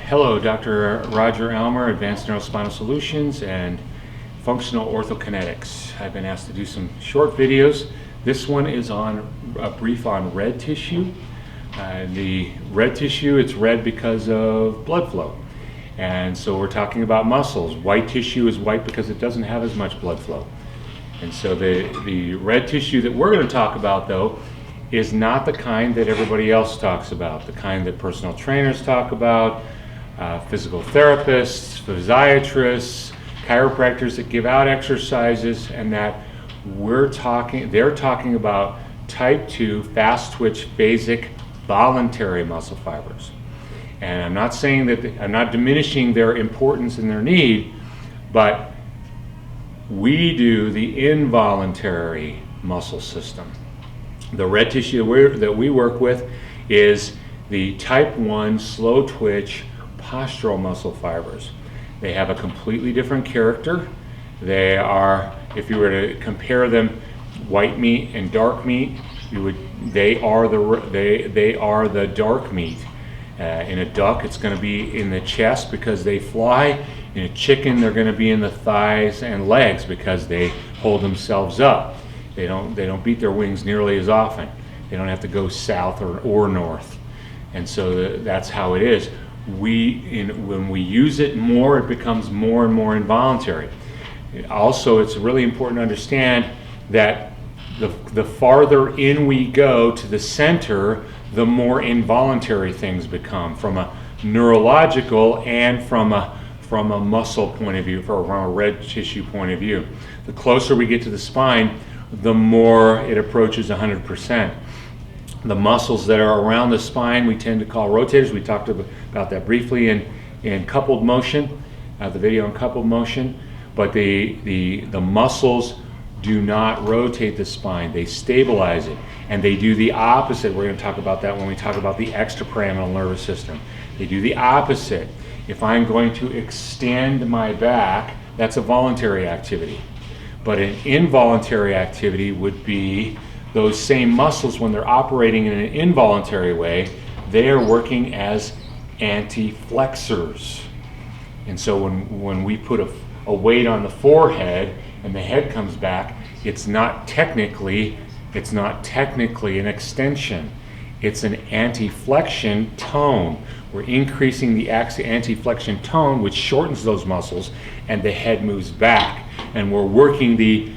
Hello, Dr. Roger Elmer, Advanced Neurospinal Solutions and Functional Orthokinetics. I've been asked to do some short videos. This one is on a brief on red tissue. The red tissue, it's red because of blood flow. And so we're talking about muscles. White tissue is white because it doesn't have as much blood flow. And so the red tissue that we're going to talk about, though, is not the kind that everybody else talks about, the kind that personal trainers talk about, physical therapists, physiatrists, chiropractors that give out exercises, and that they're talking about type 2 fast twitch basic voluntary muscle fibers. And I'm not saying that, I'm not diminishing their importance and their need, but we do the involuntary muscle system. The red tissue that we work with is the type 1 slow twitch postural muscle fibers. They have a completely different character. They are, if you were to compare them, white meat and dark meat, they are the dark meat. In a duck, it's going to be in the chest because they fly. In a chicken, they're going to be in the thighs and legs because they hold themselves up. They don't beat their wings nearly as often. They don't have to go south or north. And so that's how it is. When we use it more, it becomes more and more involuntary. Also, it's really important to understand that the farther in we go to the center, the more involuntary things become from a neurological and from a muscle point of view, from a red tissue point of view. The closer we get to the spine, the more it approaches 100%. The muscles that are around the spine we tend to call rotators. We talked about that briefly in coupled motion, the video on coupled motion, but the muscles do not rotate the spine. They stabilize it, and they do the opposite. We're going to talk about that when we talk about the extrapyramidal nervous system. They do the opposite. If I'm going to extend my back, that's a voluntary activity. But an involuntary activity would be those same muscles, when they're operating in an involuntary way, they are working as anti-flexors. And so when we put a weight on the forehead and the head comes back, it's not technically an extension. It's an anti-flexion tone. We're increasing the anti-flexion tone, which shortens those muscles, and the head moves back. And we're working the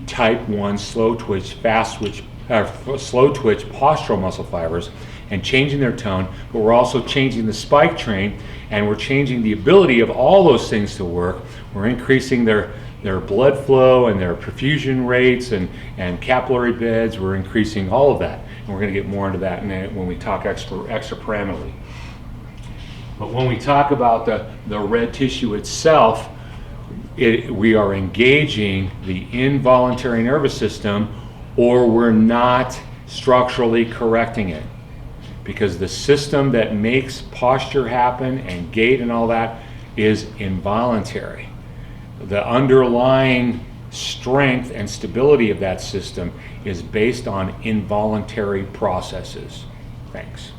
type 1 slow twitch postural muscle fibers and changing their tone, but we're also changing the spike train, and we're changing the ability of all those things to work. We're increasing their blood flow and their perfusion rates and capillary beds. We're increasing all of that, and we're going to get more into that when we talk extrapyramidally. But when we talk about the red tissue itself, we are engaging the involuntary nervous system, or we're not structurally correcting it. Because the system that makes posture happen and gait and all that is involuntary. The underlying strength and stability of that system is based on involuntary processes. Thanks.